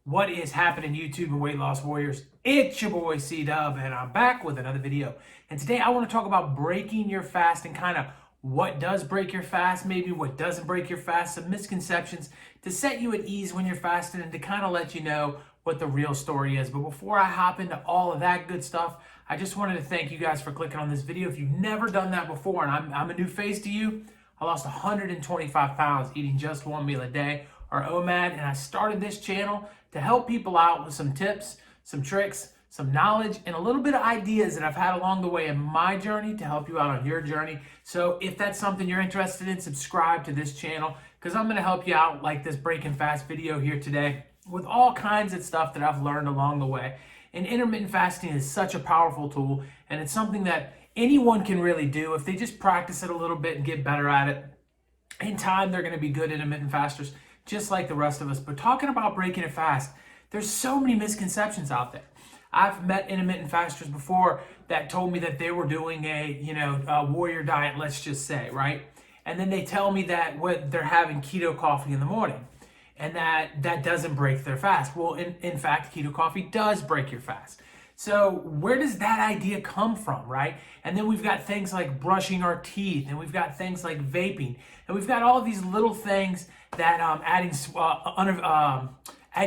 What is happening, YouTube and weight loss warriors? It's your boy C-Dub, and I'm back with another video. And today I want to talk about breaking your fast and kind of what does break your fast, maybe what doesn't break your fast, some misconceptions to set you at ease when you're fasting and to kind of let you know what the real story is. But before I hop into all of that good stuff, I just wanted to thank you guys for clicking on this video. If you've never done that before and I'm a new face to you, I lost 125 pounds eating just one meal a day, or OMAD, and I started this channel to help people out with some tips, some tricks, some knowledge, and a little bit of ideas that I've had along the way in my journey to help you out on your journey. So if that's something you're interested in, subscribe to this channel because I'm going to help you out like this breaking fast video here today with all kinds of stuff that I've learned along the way. And intermittent fasting is such a powerful tool, and it's something that anyone can really do if they just practice it a little bit and get better at it. In time, they're going to be good intermittent fasters, just like the rest of us. But talking about breaking a fast, there's so many misconceptions out there. I've met intermittent fasters before that told me that they were doing a warrior diet, let's just say, right? And then they tell me that they're having keto coffee in the morning, and that doesn't break their fast. Well, in fact, keto coffee does break your fast. So where does that idea come from, right? And then we've got things like brushing our teeth, and we've got things like vaping, and we've got all these little things that adding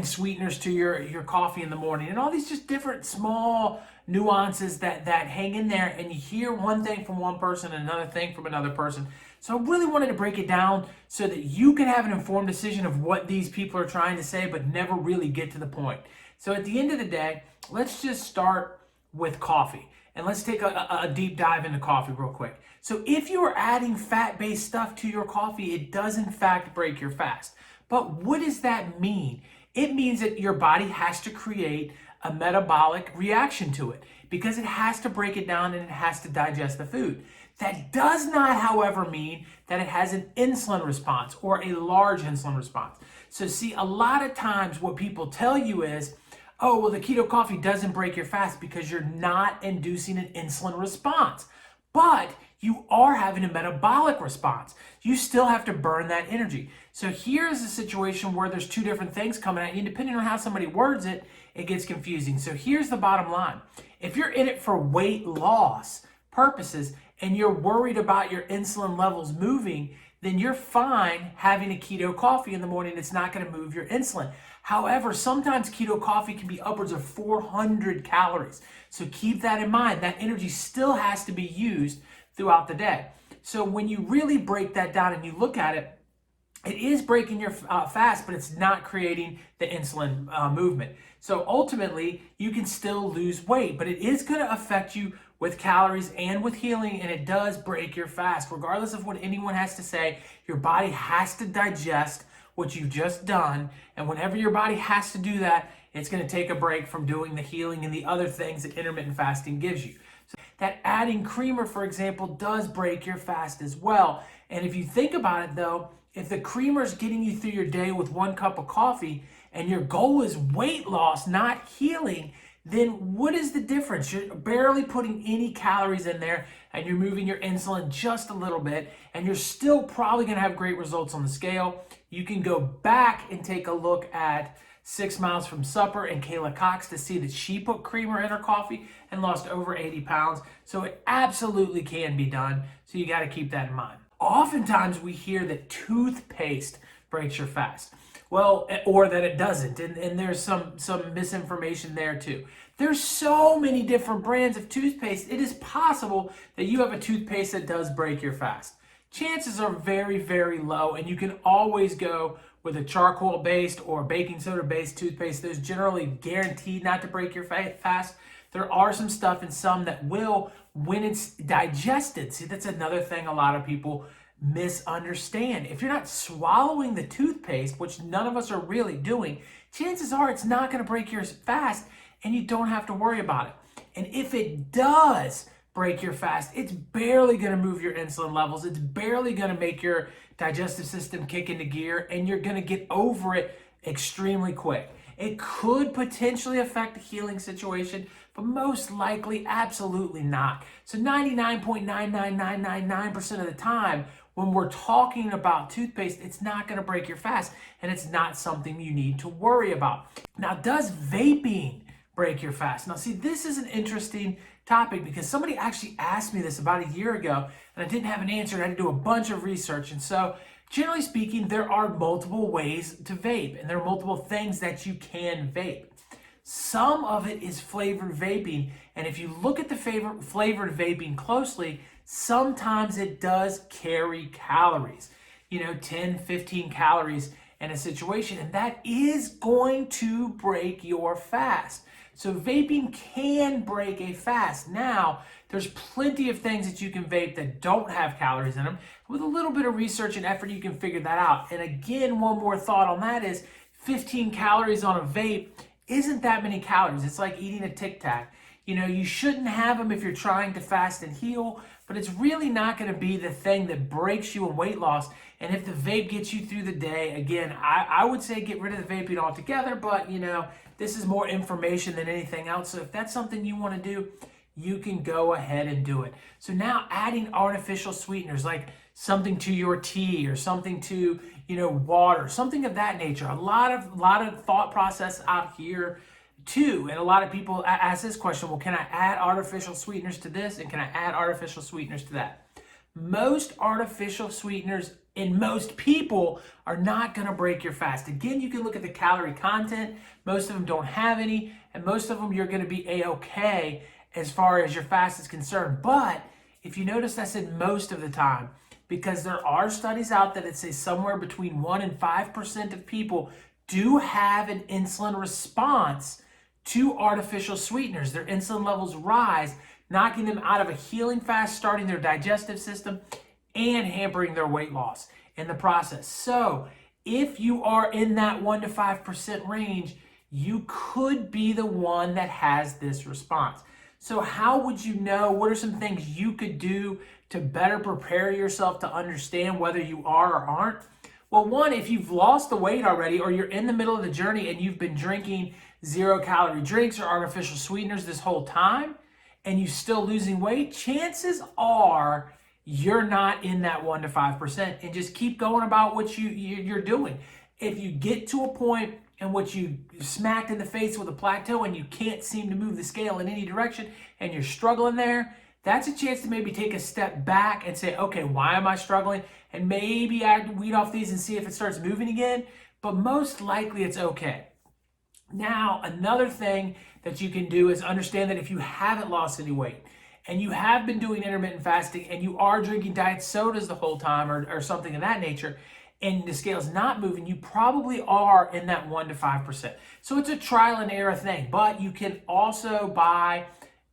sweeteners to your coffee in the morning, and all these just different small nuances that hang in there, and you hear one thing from one person and another thing from another person. So I really wanted to break it down so that you can have an informed decision of what these people are trying to say, but never really get to the point. So at the end of the day, let's just start with coffee. And let's take a deep dive into coffee real quick. So if you are adding fat-based stuff to your coffee, it does in fact break your fast. But what does that mean? It means that your body has to create a metabolic reaction to it because it has to break it down and it has to digest the food. That does not, however, mean that it has an insulin response or a large insulin response. So see, a lot of times what people tell you is, oh, well, the keto coffee doesn't break your fast because you're not inducing an insulin response. But you are having a metabolic response. You still have to burn that energy. So here's a situation where there's two different things coming at you. Depending on how somebody words it, it gets confusing. So here's the bottom line. If you're in it for weight loss purposes and you're worried about your insulin levels moving, then you're fine having a keto coffee in the morning. It's not going to move your insulin. However, sometimes keto coffee can be upwards of 400 calories. So keep that in mind. That energy still has to be used throughout the day. So when you really break that down and you look at it, it is breaking your fast, but it's not creating the insulin movement. So ultimately, you can still lose weight, but it is going to affect you with calories and with healing, and it does break your fast. Regardless of what anyone has to say, your body has to digest what you've just done, and whenever your body has to do that, it's going to take a break from doing the healing and the other things that intermittent fasting gives you. So that adding creamer, for example, does break your fast as well. And if you think about it though, if the creamer is getting you through your day with 1 cup of coffee and your goal is weight loss, not healing, then what is the difference? You're barely putting any calories in there and you're moving your insulin just a little bit, and you're still probably going to have great results on the scale. You can go back and take a look at 6 Miles from Supper and Kayla Cox to see that she put creamer in her coffee and lost over 80 pounds. So it absolutely can be done. So you got to keep that in mind. Oftentimes we hear that toothpaste breaks your fast. Well, or that it doesn't, and there's some misinformation there too. There's so many different brands of toothpaste. It is possible that you have a toothpaste that does break your fast. Chances are very, very low, and you can always go with a charcoal-based or baking soda-based toothpaste. Those generally guaranteed not to break your fast. There are some stuff in some that will when it's digested. See, that's another thing a lot of people misunderstand. If you're not swallowing the toothpaste, which none of us are really doing, chances are it's not going to break your fast and you don't have to worry about it. And if it does break your fast, it's barely going to move your insulin levels. It's barely going to make your digestive system kick into gear, and you're going to get over it extremely quick. It could potentially affect the healing situation, but most likely absolutely not. So 99.99999% of the time, when we're talking about toothpaste, it's not going to break your fast, and it's not something you need to worry about. Now, does vaping break your fast? Now, see, this is an interesting topic because somebody actually asked me this about a year ago, and I didn't have an answer. I had to do a bunch of research. And so, generally speaking, there are multiple ways to vape, and there are multiple things that you can vape. Some of it is flavored vaping, and if you look at the flavored vaping closely, sometimes it does carry calories, 10, 15 calories in a situation, and that is going to break your fast. So vaping can break a fast. Now, there's plenty of things that you can vape that don't have calories in them. With a little bit of research and effort, you can figure that out. And again, one more thought on that is 15 calories on a vape isn't that many calories. It's like eating a Tic Tac. You shouldn't have them if you're trying to fast and heal, but it's really not going to be the thing that breaks you in weight loss. And if the vape gets you through the day, again, I would say get rid of the vaping altogether, but this is more information than anything else. So if that's something you want to do, you can go ahead and do it. So now adding artificial sweeteners like something to your tea or something to, water, something of that nature. A lot of thought process out here too. And a lot of people ask this question, well, can I add artificial sweeteners to this? And can I add artificial sweeteners to that? Most artificial sweeteners in most people are not going to break your fast. Again, you can look at the calorie content. Most of them don't have any, and most of them you're going to be A-okay as far as your fast is concerned. But if you notice, I said most of the time, because there are studies out that say somewhere between 1 and 5% of people do have an insulin response to artificial sweeteners. Their insulin levels rise, knocking them out of a healing fast, starting their digestive system, and hampering their weight loss in the process. So if you are in that 1 to 5% range, you could be the one that has this response. So how would you know? What are some things you could do to better prepare yourself to understand whether you are or aren't? Well, one, if you've lost the weight already, or you're in the middle of the journey and you've been drinking 0-calorie drinks or artificial sweeteners this whole time, and you're still losing weight, chances are you're not in that 1 to 5%, and just keep going about what you're doing. If you get to a point in which you smacked in the face with a plateau and you can't seem to move the scale in any direction and you're struggling there, that's a chance to maybe take a step back and say, okay, why am I struggling? And maybe I weed off these and see if it starts moving again, but most likely it's okay. Now, another thing that you can do is understand that if you haven't lost any weight and you have been doing intermittent fasting and you are drinking diet sodas the whole time or something of that nature, and the scale's not moving, you probably are in that 1 to 5%. So it's a trial and error thing, but you can also buy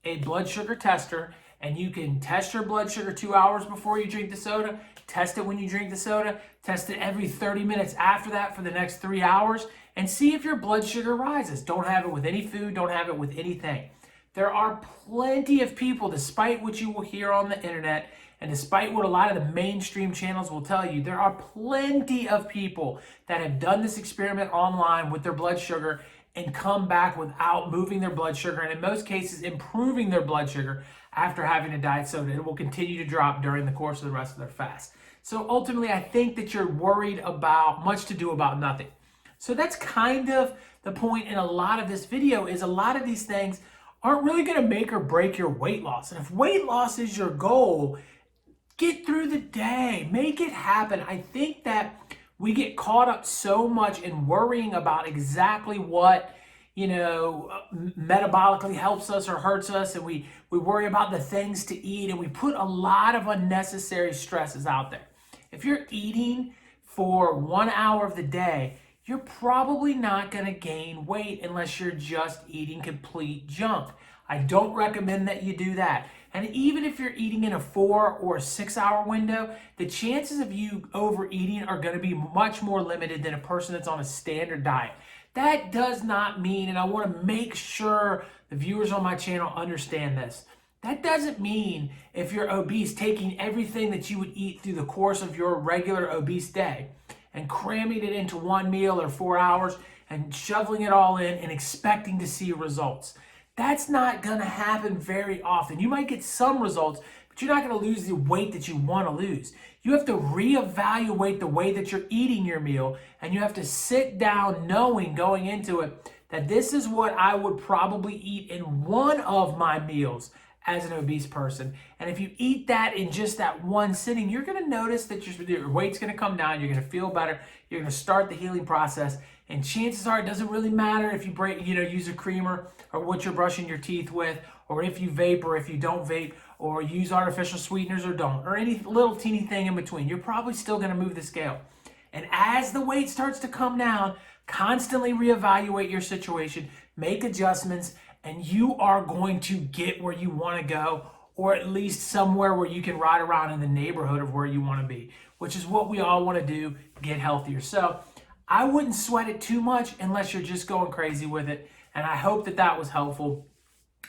a blood sugar tester, and you can test your blood sugar 2 hours before you drink the soda, test it when you drink the soda, test it every 30 minutes after that for the next 3 hours, and see if your blood sugar rises. Don't have it with any food, don't have it with anything. There are plenty of people, despite what you will hear on the internet, and despite what a lot of the mainstream channels will tell you, there are plenty of people that have done this experiment online with their blood sugar and come back without moving their blood sugar, and in most cases improving their blood sugar after having a diet soda. It will continue to drop during the course of the rest of their fast. So ultimately, I think that you're worried about much to do about nothing. So that's kind of the point in a lot of this video, is a lot of these things aren't really going to make or break your weight loss. And if weight loss is your goal, get through the day, make it happen. I think that we get caught up so much in worrying about exactly what, metabolically helps us or hurts us, and we worry about the things to eat, and we put a lot of unnecessary stresses out there. If you're eating for 1 hour of the day, you're probably not going to gain weight unless you're just eating complete junk. I don't recommend that you do that. And even if you're eating in a 4 or 6 hour window, the chances of you overeating are going to be much more limited than a person that's on a standard diet. That does not mean, and I want to make sure the viewers on my channel understand this, that doesn't mean if you're obese, taking everything that you would eat through the course of your regular obese day and cramming it into one meal or 4 hours and shoveling it all in and expecting to see results. That's not going to happen very often. You might get some results, but you're not going to lose the weight that you want to lose. You have to reevaluate the way that you're eating your meal, and you have to sit down knowing going into it that this is what I would probably eat in one of my meals as an obese person. And if you eat that in just that one sitting, you're going to notice that your weight's going to come down. You're going to feel better. You're going to start the healing process. And chances are it doesn't really matter if you use a creamer or what you're brushing your teeth with, or if you vape or if you don't vape, or use artificial sweeteners or don't, or any little teeny thing in between. You're probably still going to move the scale. And as the weight starts to come down, constantly reevaluate your situation, make adjustments, and you are going to get where you want to go, or at least somewhere where you can ride around in the neighborhood of where you want to be, which is what we all want to do, get healthier. So I wouldn't sweat it too much unless you're just going crazy with it. And I hope that that was helpful.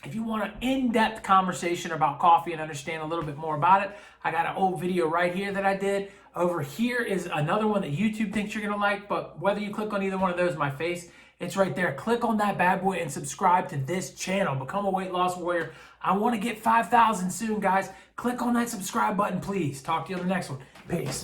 If you want an in-depth conversation about coffee and understand a little bit more about it, I got an old video right here that I did. Over here is another one that YouTube thinks you're going to like, but whether you click on either one of those, my face, it's right there. Click on that bad boy and subscribe to this channel. Become a weight loss warrior. I want to get 5,000 soon, guys. Click on that subscribe button, please. Talk to you on the next one. Peace.